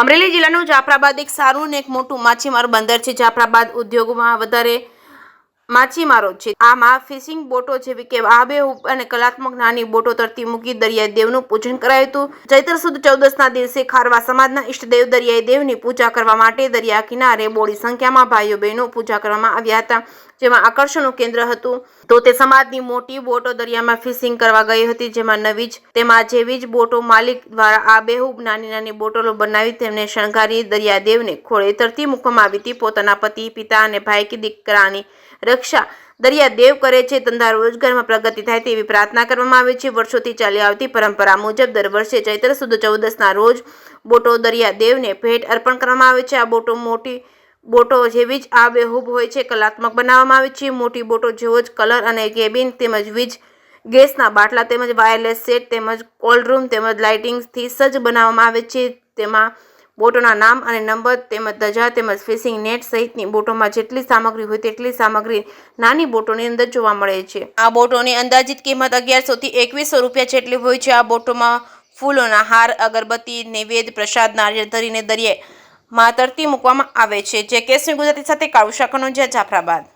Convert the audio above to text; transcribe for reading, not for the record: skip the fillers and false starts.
અમરેલી જિલ્લાનું જાફરાબાદ એક સારું અને એક મોટું માછીમાર બંદર છે. જાફરાબાદ ઉદ્યોગમાં વધારે માછીમારો છે. આમાં ફિશિંગ બોટો જેવી કે આબેહૂબ અને કલાત્મક નાની બોટો તરતી મૂકી દરિયાઈ દેવનું પૂજન કરાયું હતું. ચૈત્ર સુદ 14ના દિવસે ખારવા સમાજના ઈષ્ટદેવ દરિયાઈ દેવની પૂજા કરવા માટે દરિયા કિનારે બોડી સંખ્યામાં ભાઈઓ બહેનો પૂજા કરવામાં આવ્યા હતા, જેમાં આકર્ષણનું કેન્દ્ર હતું તો તે સમાજની મોટી બોટો દરિયામાં ફિશિંગ કરવા ગઈ હતી. તેમાં જેવી જ બોટો માલિક દ્વારા આબેહૂબ નાની નાની બોટલો બનાવી તેમને શણગારી દરિયાદેવને ખોળે તરતી મૂકવામાં આવી હતી. પોતાના પતિ, પિતા અને ભાઈ કે દીકરાની રક્ષા દરિયાદેવ કરે છે. ધંધા રોજગારમાં પ્રગતિ થાય તેવી પ્રાર્થના કરવામાં આવે છે. વર્ષોથી ચાલી આવતી પરંપરા મુજબ દર વર્ષે ચૈત્ર સુદ 14ના રોજ બોટો દરિયાદેવને ભેટ અર્પણ કરવામાં આવે છે. આ બોટો મોટી બોટો જેવી જ આબેહૂબ હોય છે, કલાત્મક બનાવવામાં આવે છે. મોટી બોટો જેવો જ કલર અને કેબિન તેમજ વીજ ગેસના બાટલા તેમજ વાયરલેસ સેટ તેમજ કોલ્ડ રૂમ તેમજ લાઇટિંગથી સજ્જ બનાવવામાં આવે છે. તેમાં બોટોના નામ અને નંબર તેમજ ધજા તેમજ ફિશિંગ નેટ સહિતની બોટોમાં જેટલી સામગ્રી હોય તેટલી સામગ્રી નાની બોટોની અંદર જોવા મળે છે. આ બોટોની અંદાજિત કિંમત 1100 થી 2100 રૂપિયા જેટલી હોય છે. આ બોટોમાં ફૂલોના હાર, અગરબત્તી, નૈવેદ્ય, પ્રસાદ, નારિયેળ ધરીને દરિયામાં તરતી મૂકવામાં આવે છે. જે કેસરી ગુજરાતી સાથે કાળુ શાકનો જાફરાબાદ.